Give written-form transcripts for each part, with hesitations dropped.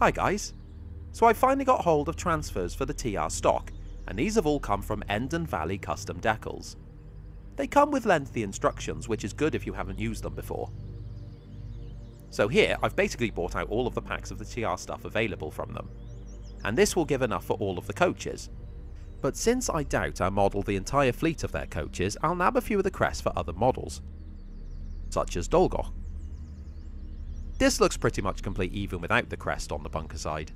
Hi guys. So I finally got hold of transfers for the TR stock, and these have all come from Endon Valley Custom Decals. They come with lengthy instructions, which is good if you haven't used them before. So here I've basically bought out all of the packs of the TR stuff available from them, and this will give enough for all of the coaches. But since I doubt I'll model the entire fleet of their coaches, I'll nab a few of the crests for other models, such as Dolgoch. This looks pretty much complete even without the crest on the bunker side.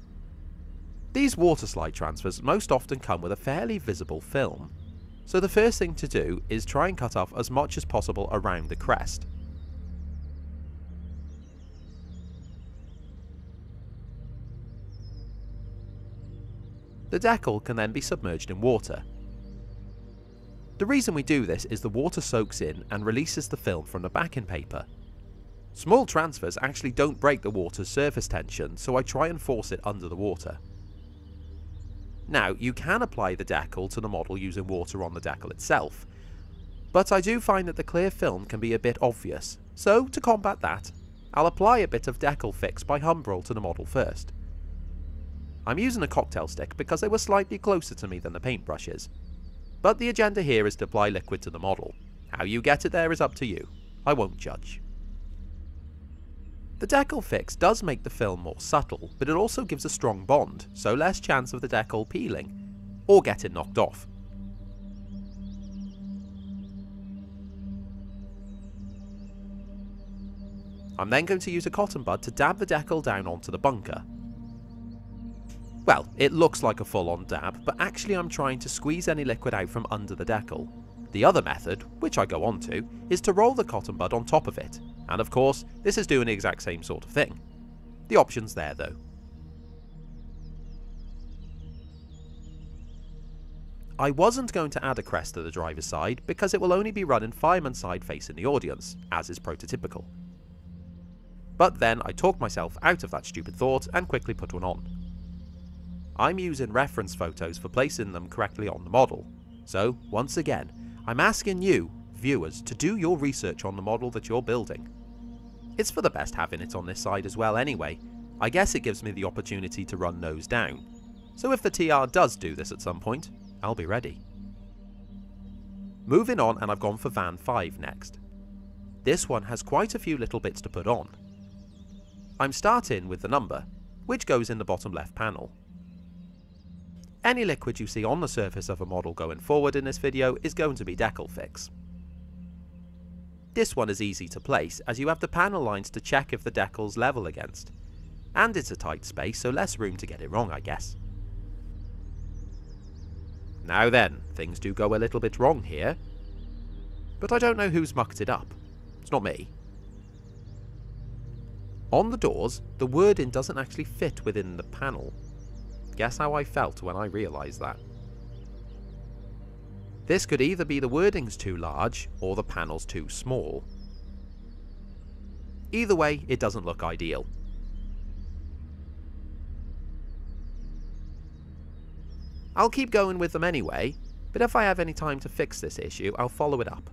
These water slide transfers most often come with a fairly visible film, so the first thing to do is try and cut off as much as possible around the crest. The decal can then be submerged in water. The reason we do this is the water soaks in and releases the film from the backing paper. Small transfers actually don't break the water's surface tension, so I try and force it under the water. Now, you can apply the decal to the model using water on the decal itself, but I do find that the clear film can be a bit obvious, so to combat that, I'll apply a bit of decal fix by Humbrol to the model first. I'm using a cocktail stick because they were slightly closer to me than the paintbrushes, but the agenda here is to apply liquid to the model. How you get it there is up to you, I won't judge. The decal fix does make the film more subtle, but it also gives a strong bond, so less chance of the decal peeling, or getting knocked off. I'm then going to use a cotton bud to dab the decal down onto the bunker. Well, it looks like a full-on dab, but actually I'm trying to squeeze any liquid out from under the decal. The other method, which I go on to, is to roll the cotton bud on top of it, and of course, this is doing the exact same sort of thing. The option's there though. I wasn't going to add a crest to the driver's side because it will only be run in fireman's side facing the audience, as is prototypical. But then I talked myself out of that stupid thought and quickly put one on. I'm using reference photos for placing them correctly on the model, so once again, I'm asking you, viewers, to do your research on the model that you're building. It's for the best having it on this side as well anyway. I guess it gives me the opportunity to run nose down, so if the TR does do this at some point, I'll be ready. Moving on, and I've gone for Van 5 next. This one has quite a few little bits to put on. I'm starting with the number, which goes in the bottom left panel. Any liquid you see on the surface of a model going forward in this video is going to be decal fix. This one is easy to place as you have the panel lines to check if the decal's level against, and it's a tight space so less room to get it wrong, I guess. Now then, things do go a little bit wrong here, but I don't know who's mucked it up. It's not me. On the doors, the wording doesn't actually fit within the panel. Guess how I felt when I realised that. This could either be the wording's too large or the panel's too small. Either way, it doesn't look ideal. I'll keep going with them anyway, but if I have any time to fix this issue, I'll follow it up.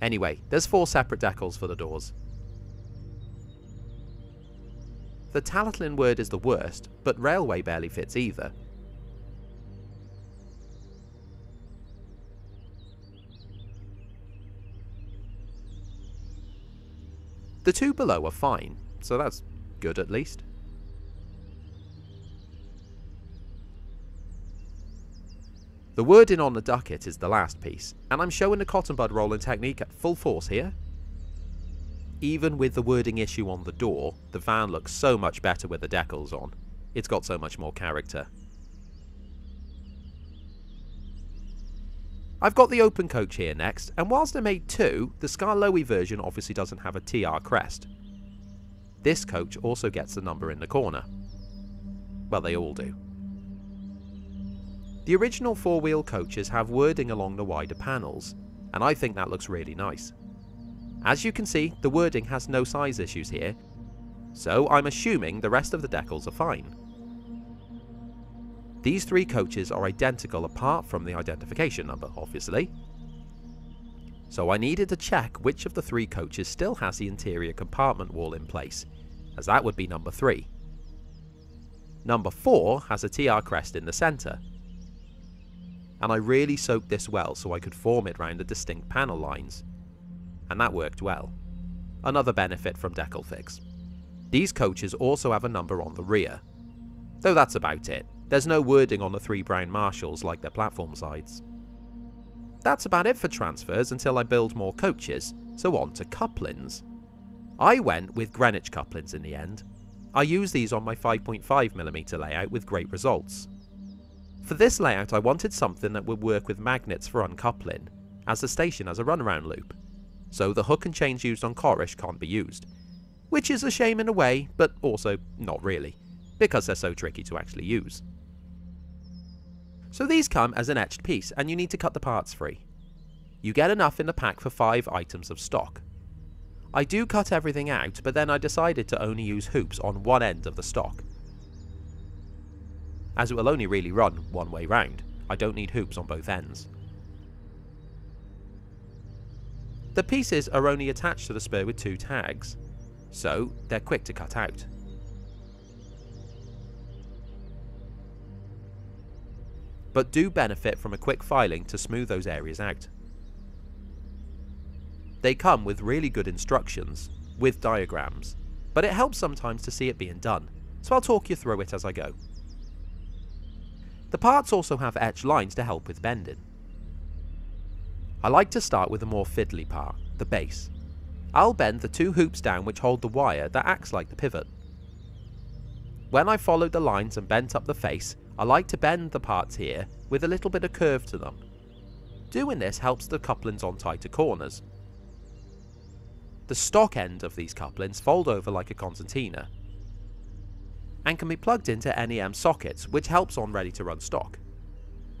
Anyway, there's 4 separate decals for the doors. The Talyllyn word is the worst, but railway barely fits either. The 2 below are fine, so that's good at least. The wording on the ducket is the last piece, and I'm showing the cotton bud rolling technique at full force here. Even with the wording issue on the door, the van looks so much better with the decals on. It's got so much more character. I've got the open coach here next, and whilst I made 2, the Scarlowy version obviously doesn't have a TR crest. This coach also gets the number in the corner. Well, they all do. The original 4-wheel coaches have wording along the wider panels, and I think that looks really nice. As you can see, the wording has no size issues here, so I'm assuming the rest of the decals are fine. These 3 coaches are identical apart from the identification number, obviously. So I needed to check which of the 3 coaches still has the interior compartment wall in place, as that would be number 3. Number 4 has a TR crest in the centre, and I really soaked this well so I could form it round the distinct panel lines, and that worked well. Another benefit from Decal Fix. These coaches also have a number on the rear, though that's about it. There's no wording on the 3 brown Marshalls like their platform sides. That's about it for transfers until I build more coaches, so on to couplings. I went with Greenwich couplings in the end. I used these on my 5.5mm layout with great results. For this layout I wanted something that would work with magnets for uncoupling, as the station has a runaround loop, so the hook and chains used on corris can't be used, which is a shame in a way, but also not really, because they're so tricky to actually use. So these come as an etched piece and you need to cut the parts free. You get enough in the pack for 5 items of stock. I do cut everything out, but then I decided to only use hoops on one end of the stock. As it will only really run one way round, I don't need hoops on both ends. The pieces are only attached to the spur with 2 tags, so they're quick to cut out. But do benefit from a quick filing to smooth those areas out. They come with really good instructions, with diagrams, but it helps sometimes to see it being done, so I'll talk you through it as I go. The parts also have etched lines to help with bending. I like to start with the more fiddly part, the base. I'll bend the 2 hoops down which hold the wire that acts like the pivot. When I followed the lines and bent up the face, I like to bend the parts here with a little bit of curve to them. Doing this helps the couplings on tighter corners. The stock end of these couplings fold over like a concertina and can be plugged into NEM sockets, which helps on ready to run stock.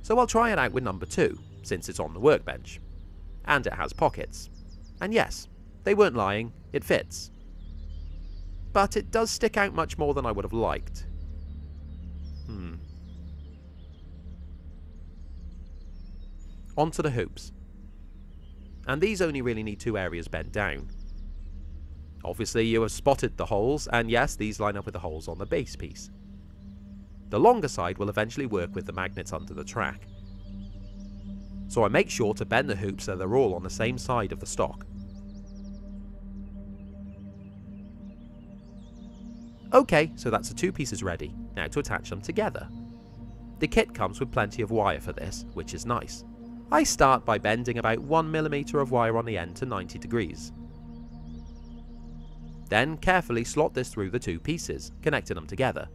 So I'll try it out with number 2 since it's on the workbench and it has pockets. And yes, they weren't lying, it fits. But it does stick out much more than I would have liked. Onto the hoops. And these only really need 2 areas bent down. Obviously you have spotted the holes, and yes, these line up with the holes on the base piece. The longer side will eventually work with the magnets under the track. So I make sure to bend the hoops so they're all on the same side of the stock. Okay, so that's the 2 pieces ready, now to attach them together. The kit comes with plenty of wire for this, which is nice. I start by bending about 1mm of wire on the end to 90 degrees. Then carefully slot this through the 2 pieces, connecting them together.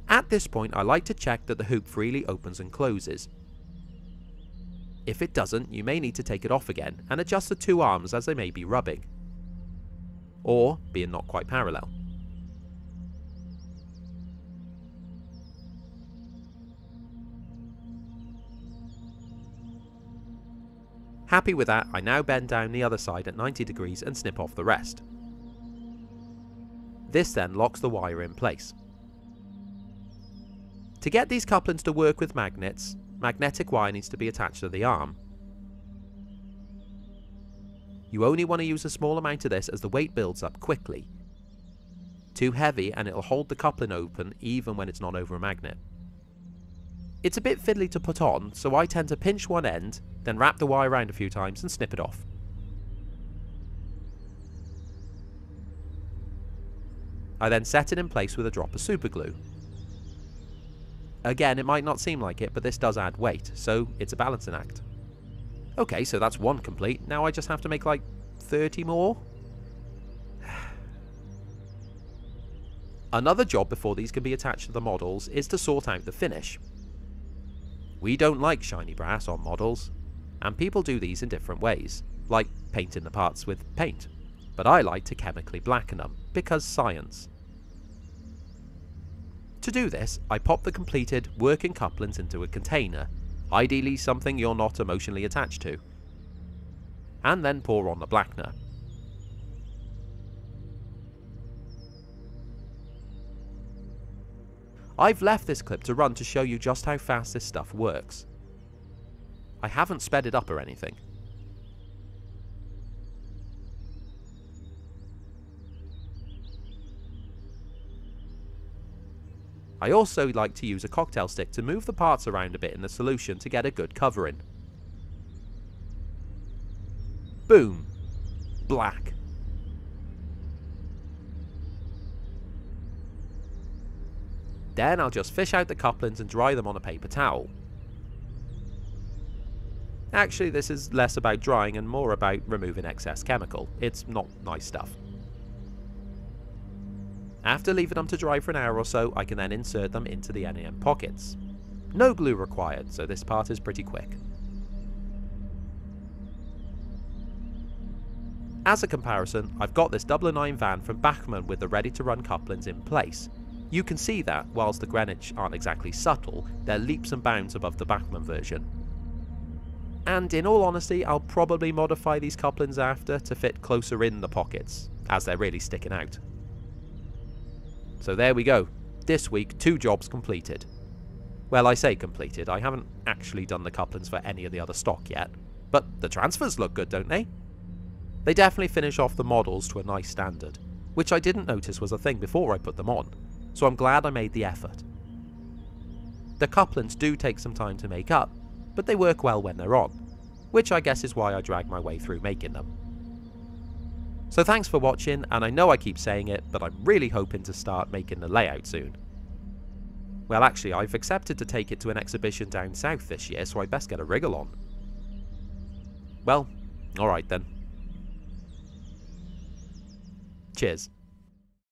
At this point I like to check that the hoop freely opens and closes. If it doesn't, you may need to take it off again and adjust the 2 arms as they may be rubbing, or being not quite parallel. Happy with that, I now bend down the other side at 90 degrees and snip off the rest. This then locks the wire in place. To get these couplings to work with magnets, magnetic wire needs to be attached to the arm. You only want to use a small amount of this as the weight builds up quickly. Too heavy and it'll hold the coupling open even when it's not over a magnet. It's a bit fiddly to put on, so I tend to pinch one end, then wrap the wire around a few times and snip it off. I then set it in place with a drop of super glue. Again, it might not seem like it, but this does add weight, so it's a balancing act. Okay, so that's 1 complete, now I just have to make like 30 more? Another job before these can be attached to the models is to sort out the finish. We don't like shiny brass on models, and people do these in different ways, like painting the parts with paint, but I like to chemically blacken them, because science. To do this, I pop the completed working couplings into a container, ideally something you're not emotionally attached to, and then pour on the blackener. I've left this clip to run to show you just how fast this stuff works. I haven't sped it up or anything. I also like to use a cocktail stick to move the parts around a bit in the solution to get a good covering. Boom! Black. Then I'll just fish out the couplings and dry them on a paper towel. Actually, this is less about drying and more about removing excess chemical. It's not nice stuff. After leaving them to dry for an hour or so, I can then insert them into the NAM pockets. No glue required, so this part is pretty quick. As a comparison, I've got this 009 van from Bachmann with the ready-to-run couplings in place. You can see that, whilst the Greenwich aren't exactly subtle, they're leaps and bounds above the Bachmann version. And in all honesty, I'll probably modify these couplings after to fit closer in the pockets, as they're really sticking out. So there we go. This week, 2 jobs completed. Well, I say completed, I haven't actually done the couplings for any of the other stock yet. But the transfers look good, don't they? They definitely finish off the models to a nice standard, which I didn't notice was a thing before I put them on, so I'm glad I made the effort. The couplings do take some time to make up, but they work well when they're on, which I guess is why I drag my way through making them. So thanks for watching, and I know I keep saying it, but I'm really hoping to start making the layout soon. Well, actually, I've accepted to take it to an exhibition down south this year, so I best get a wriggle on. Well, alright then. Cheers.